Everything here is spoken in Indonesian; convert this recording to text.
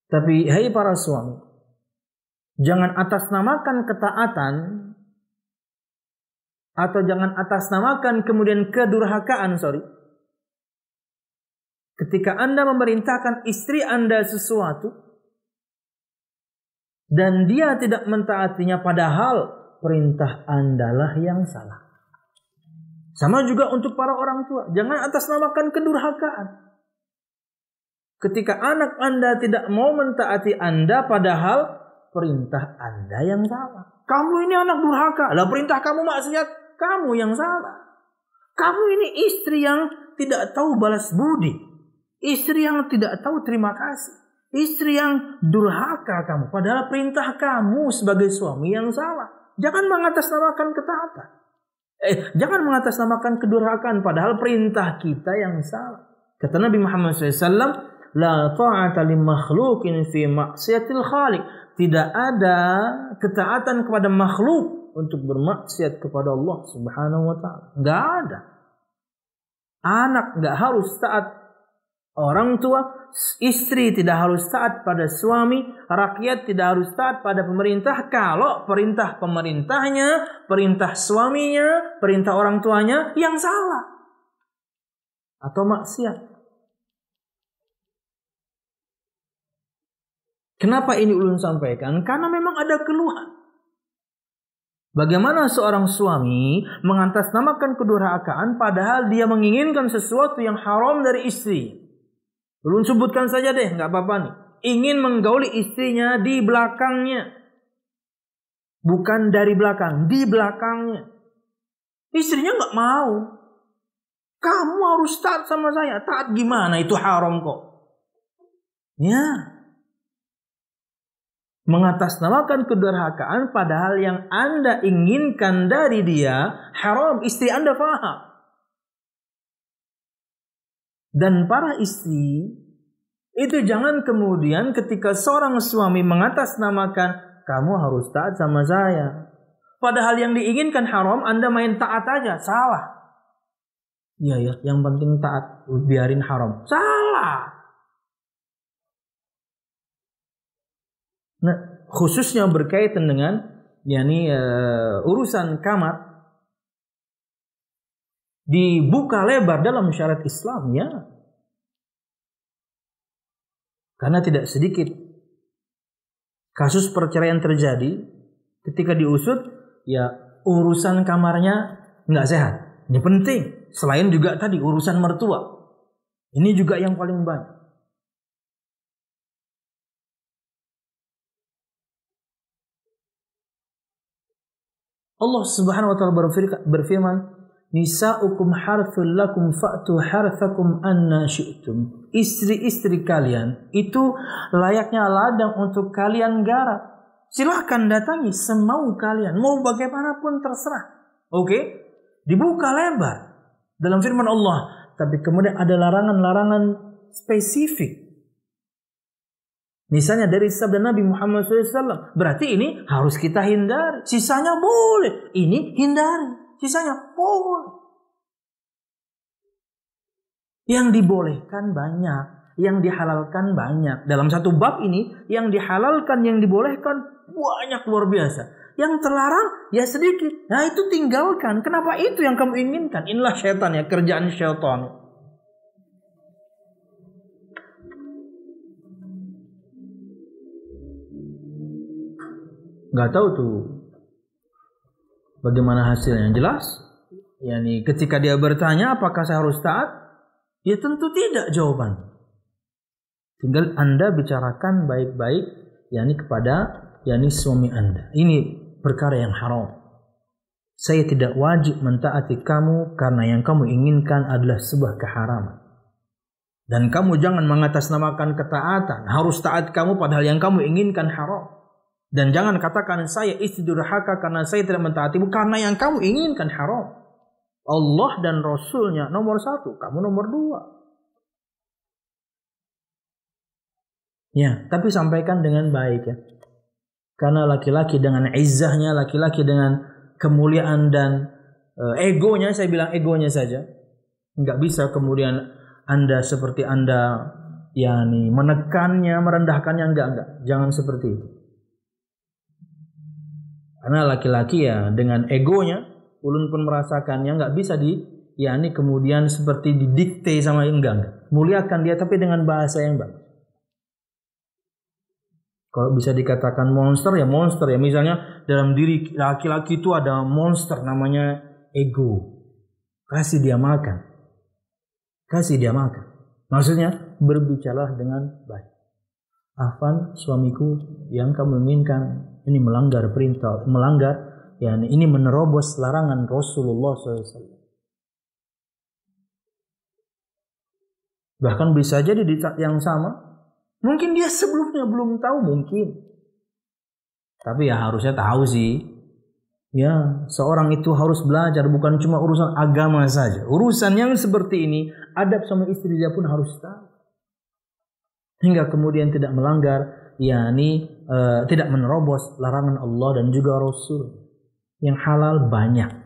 Tapi hai para suami, jangan atasnamakan ketaatan atau jangan atasnamakan kemudian kedurhakaan, ketika Anda memerintahkan istri Anda sesuatu dan dia tidak mentaatinya, padahal perintah Anda lah yang salah. Sama juga untuk para orang tua, jangan atasnamakan kedurhakaan. Ketika anak Anda tidak mau mentaati Anda, padahal perintah Anda yang salah. Kamu ini anak durhaka, lah perintah kamu maksiat, kamu yang salah. Kamu ini istri yang tidak tahu balas budi, istri yang tidak tahu terima kasih, istri yang durhaka kamu, padahal perintah kamu sebagai suami yang salah. Jangan mengatasnamakan ketaatan. Jangan mengatasnamakan kedurhakaan, padahal perintah kita yang salah. Kata Nabi Muhammad SAW, la ta'ata li makhluqin fi maksiatil khaliq. Tidak ada ketaatan kepada makhluk untuk bermaksiat kepada Allah Subhanahu wa taala. Enggak ada. Anak enggak harus taat orang tua, istri tidak harus taat pada suami, rakyat tidak harus taat pada pemerintah kalau perintah pemerintahnya, perintah suaminya, perintah orang tuanya yang salah atau maksiat. Kenapa ini ulun sampaikan? Karena memang ada keluhan. Bagaimana seorang suami mengatasnamakan kedurhakaan padahal dia menginginkan sesuatu yang haram dari istri. Ulun sebutkan saja deh, nggak apa-apa nih. Ingin menggauli istrinya di belakangnya. Bukan dari belakang, di belakangnya. Istrinya nggak mau. Kamu harus taat sama saya. Taat gimana? Itu haram kok. Ya. Mengatasnamakan kedurhakaan padahal yang Anda inginkan dari dia haram, istri Anda faham. Dan para istri itu jangan kemudian ketika seorang suami mengatasnamakan kamu harus taat sama saya, padahal yang diinginkan haram, Anda main taat aja, salah. Iya ya, yang penting taat, biarin haram, salah. Nah, khususnya berkaitan dengan urusan kamar dibuka lebar dalam syariat Islam, ya. Karena tidak sedikit kasus perceraian terjadi ketika diusut, ya urusan kamarnya nggak sehat. Ini penting. Selain juga tadi urusan mertua, ini juga yang paling banyak. Allah Subhanahu wa taala berfirman, "Nisa'ukum harthul lakum fa'tu harthakum anna syi'tum." Istri-istri kalian itu layaknya ladang untuk kalian garap. Silahkan datangi semau kalian, mau bagaimanapun terserah. Oke? Dibuka lebar dalam firman Allah, tapi kemudian ada larangan-larangan spesifik. Misalnya dari sabda Nabi Muhammad SAW. Berarti ini harus kita hindari. Sisanya boleh. Ini hindari. Sisanya boleh. Yang dibolehkan banyak. Yang dihalalkan banyak. Dalam satu bab ini, yang dihalalkan, yang dibolehkan banyak, luar biasa. Yang terlarang, ya sedikit. Nah itu tinggalkan. Kenapa itu yang kamu inginkan? Inilah syaitan ya, kerjaan syaitan. Nggak tahu tuh bagaimana hasilnya. Jelas, yakni ketika dia bertanya apakah saya harus taat, ya tentu tidak jawaban. Tinggal Anda bicarakan baik-baik, yakni kepada suami Anda. Ini perkara yang haram. Saya tidak wajib mentaati kamu karena yang kamu inginkan adalah sebuah keharaman. Dan kamu jangan mengatasnamakan ketaatan, harus taat kamu padahal yang kamu inginkan haram. Dan jangan katakan saya istri durhaka karena saya tidak mentaatimu karena yang kamu inginkan haram. Allah dan Rasulnya nomor 1, kamu nomor 2. Ya, tapi sampaikan dengan baik ya. Karena laki-laki dengan izzahnya, laki-laki dengan kemuliaan dan egonya, saya bilang egonya saja. Enggak bisa kemudian Anda seperti Anda yakni menekannya, merendahkannya, enggak. Jangan seperti itu. Karena laki-laki ya dengan egonya, ulun pun merasakannya, enggak bisa yakni kemudian seperti didikte sama enggak. Muliakan dia tapi dengan bahasa yang baik. Kalau bisa dikatakan monster ya monster ya. Misalnya dalam diri laki-laki itu ada monster namanya ego. Kasih dia makan. Kasih dia makan. Maksudnya berbicaralah dengan baik. Afan suamiku yang kamu inginkan ini melanggar perintah, ini menerobos larangan Rasulullah SAW. Bahkan bisa jadi di saat yang sama mungkin dia sebelumnya belum tahu mungkin. Tapi ya harusnya tahu sih. Ya, seorang itu harus belajar bukan cuma urusan agama saja. Urusan yang seperti ini, adab sama istri dia pun harus tahu. Hingga kemudian tidak melanggar, tidak menerobos larangan Allah dan juga Rasul. Yang halal banyak.